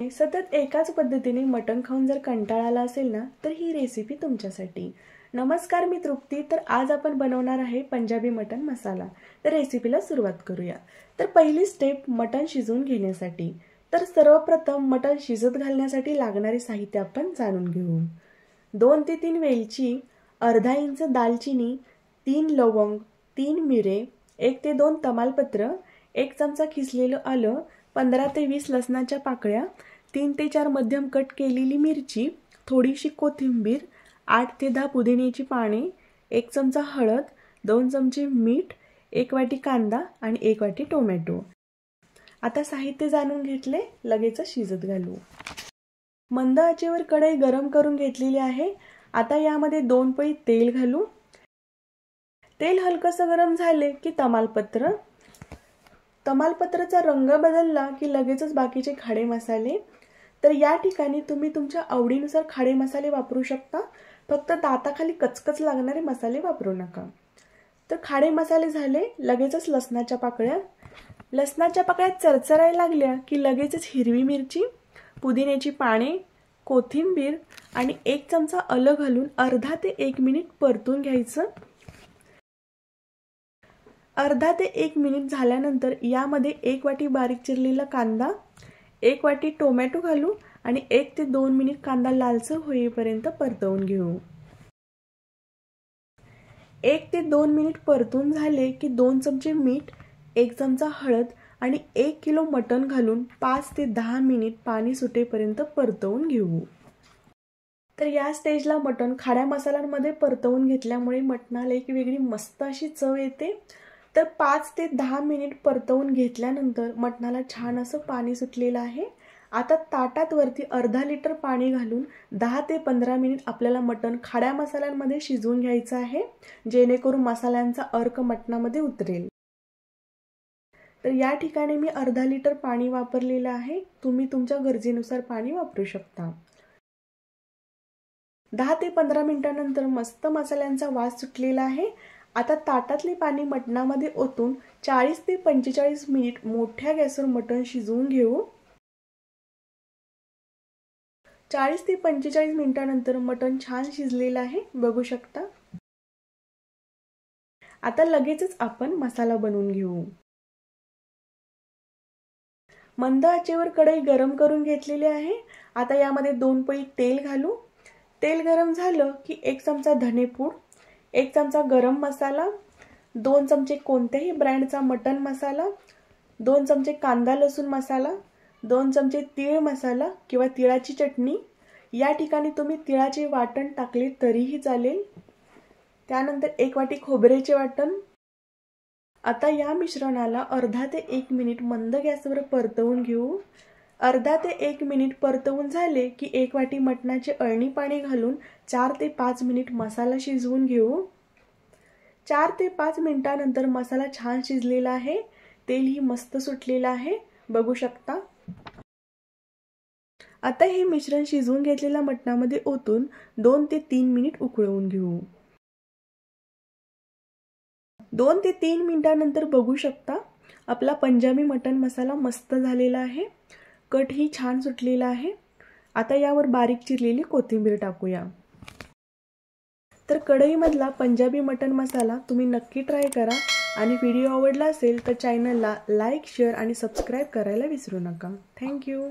सतत एकाच पद्धतीने मटण खाऊन जर कंटाळा आला असेल ना, तर ही रेसिपी तुमच्यासाठी। नमस्कार, मी तृप्ती। तर आज आपण बनवणार आहे पंजाबी मटण मसाला। तर रेसिपीला सुरुवात करूया। तर पहिली स्टेप मटण शिजवून घेण्यासाठी। तर सर्वप्रथम मटण शिजत घालण्यासाठी लागणारे साहित्य आपण जाणून घेऊ। 2 ते 3 वेलची, अर्धा इंच दालचिनी, 3 लवंग, 3 मिरे, 1 ते 2 तमालपत्र, 1 चमचा खिसलेलं आलं, 15 ते 20 लसणाच्या पाकळ्या, 3 ते 4 मध्यम कट केलेली मिरची, थोडीशी कोथिंबीर, 8 ते 10 पुदिन्याची पाने, 1 चमचा हळद, 2 चमचे मीठ, 1 वाटी कांदा आणि 1 वाटी टोमॅटो। आता साहित्य जाणून घेतले, लगेच शिजत घालू। मंद आचेवर कढई गरम करून घेतलेली आहे। आता यामध्ये 2 पळी तेल घालू। तेल हलकसं गरम झाले की तमालपत्राचा रंग बदलला की लगेचच बाकीचे खडे मसाले। तर या ठिकाणी तुम्ही तुमच्या आवडीनुसार खडे मसाले वापरू शकता, फक्त दाताखाली कचकच लागणारे मसाले वापरू नका। तर खडे मसाले झाले, लगेचच लसणाच्या पाकळ्या। लसणाच्या पाकळ्या चरचरायला लागल्या की लगेचच हिरवी मिरची, पुदिन्याची पाने, कोथिंबीर आणि 1 चमचा आलं घालून अर्धा ते 1 मिनिट परतून घ्यायचं। अर्धा ते 1 मिनिट झाल्यानंतर यामध्ये 1 वाटी बारीक चिरलेला कांदा, 1 वाटी टोमॅटो घालू आणि 1 ते 2 मिनिट कांदा लालसर होईपर्यंत परतवून घेऊ। 1 ते 2 मिनिट परतून झाले की 2 चमचे मीठ, 1 चमचा हळद आणि 1 किलो मटण घालून 5 ते 10 मिनिट पाणी सुटेपर्यंत परतवून घेऊ। तर या स्टेजला मटण खड्या मसाल्यांमध्ये परतवून घेतल्यामुळे मटणाला एक वेगळी मस्त अशी चव येते। तर 5 ते 10 मिनिट परतवून घेतल्यानंतर मटणाला छान असं पाणी सुटलेलं आहे। आता ताटात वरती अर्धा लिटर पाणी घालून 10 ते 15 मिनिट आपल्याला मटण खड्या मसाल्यांमध्ये शिजवून घ्यायचं आहे, जेणेकरून मसाल्यांचा अर्क मटणामध्ये उतरेल। तर या ठिकाणी मी अर्धा लिटर पाणी वापरलेलं आहे, तुम्ही तुमच्या गरजेनुसार पाणी वापरू शकता। 10 ते 15 मिनिटांनंतर मस्त मसाल्यांचा वास सुटलेला आहे। आता ताटातले पाणी मटणामध्ये ओतून 40 ते 45 मिनिट मोठ्या गॅसवर मटण शिजवून घेऊ। 40 ते 45 मिनिटांनंतर मटण छान शिजलेलं आहे, बघू शकता। आता लगेचच आपण मसाला बनवून घेऊ। मंद आचेवर कढई गरम करून घेतलेली आहे। आता यामध्ये 2 पळी तेल घालू। तेल गरम झालं की 1 चमचा धनेपूड, 1 चमचा गरम मसाला, 2 चमचे कोणत्याही ब्रँडचा मटण मसाला, 2 चमचे कांदा लसूण मसाला, 2 चमचे तीळ मसाला किंवा तिळाची चटणी। या ठिकाणी तुम्ही तिळाचे वाटण टाकले तरीही चालेल। त्यानंतर 1 वाटी खोबऱ्याचे वाटण। आता या मिश्रणाला अर्धा ते 1 मिनिट मंद गॅसवर परतवून घेऊ। अर्धा ते 1 मिनिट परतवून झाले की 1 वाटी मटणाचे अळणी पाणी घालून 4 ते 5 मिनिट मसाला शिजवून घेऊ। 4 ते 5 मिनिटांनंतर मसाला छान शिजलेला आहे, तेलही मस्त सुटलेलं आहे, बघू शकता। आता हे मिश्रण शिजवून घेतलेल्या मटणामध्ये ओतून 2 ते 3 मिनिट उकळवून घेऊ। 2 ते 3 मिनिटांनंतर बघू शकता, आपला पंजाबी मटण मसाला मस्त झालेला आहे, कटही छान सुटलेला आहे। आता यावर बारीक चिरलेली कोथिंबीर टाकूया। तर कढईमधला पंजाबी मटण मसाला तुम्ही नक्की ट्राय करा आणि व्हिडिओ आवडला असेल तर चॅनलला लाईक, शेअर आणि सबस्क्राईब करायला विसरू नका। Thank you.